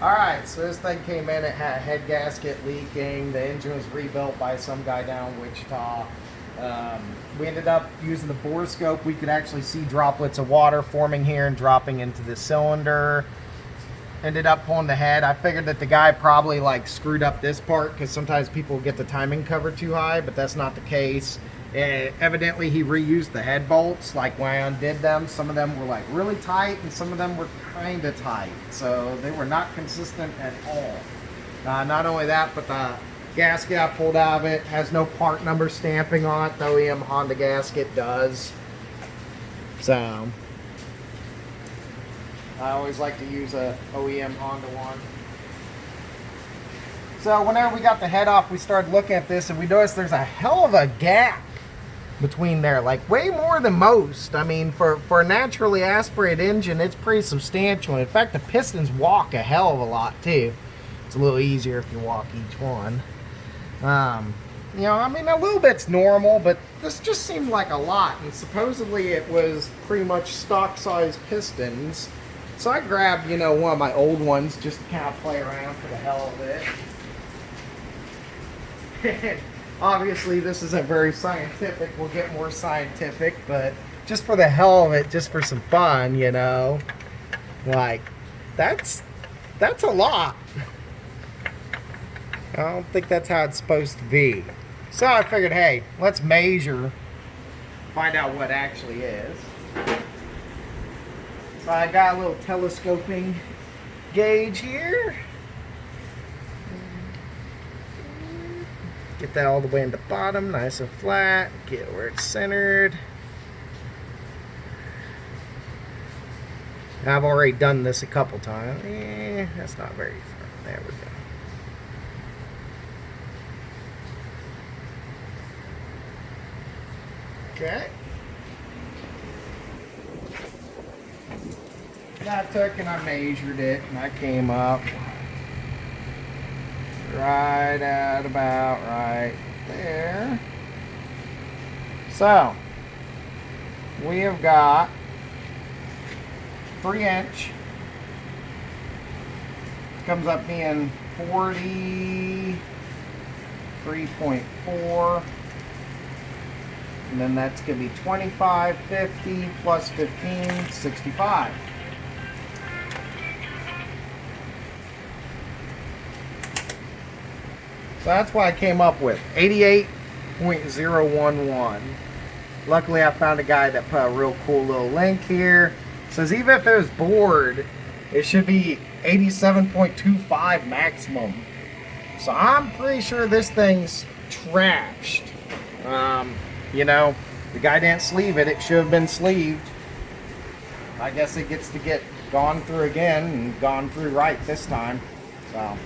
Alright, so this thing came in, it had a head gasket leaking, the engine was rebuilt by some guy down in Wichita. We ended up using the bore scope. We could actually see droplets of water forming here and dropping into the cylinder. Ended up pulling the head. I figured that the guy probably like screwed up this part because sometimes people get the timing cover too high, but that's not the case. Evidently he reused the head bolts. Like when I undid them, some of them were like really tight and some of them were kind of tight, so they were not consistent at all. Not only that, but the gasket I pulled out of it has no part number stamping on it. The OEM Honda gasket does. So I always like to use a OEM Honda one. So whenever we got the head off, we started looking at this and we noticed there's a hell of a gap between there, like way more than most. I mean, for a naturally aspirated engine, it's pretty substantial. In fact, the pistons walk a hell of a lot too. It's a little easier if you walk each one. You know, I mean, a little bit's normal, but this just seemed like a lot, and supposedly it was pretty much stock size pistons. So I grabbed, you know, one of my old ones just to kind of play around for the hell of it. Obviously, this isn't very scientific. We'll get more scientific, but just for the hell of it, just for some fun, you know, like that's a lot. I don't think that's how it's supposed to be. So I figured, hey, let's measure, find out what actually is. So I got a little telescoping gauge here. Get that all the way in the bottom, nice and flat. Get where it's centered. I've already done this a couple times. That's not very far. There we go. Okay. I took and I measured it, and I came up right at about right there. So we have got 3-inch. Comes up being 43.4. And then that's going to be 25, 50 plus 15, 65. So that's what I came up with, 88.011. Luckily, I found a guy that put a real cool little link here. It says even if it was bored, it should be 87.25 maximum. So I'm pretty sure this thing's trashed. You know, the guy didn't sleeve it. It should have been sleeved. I guess it gets to get gone through again and gone through right this time. So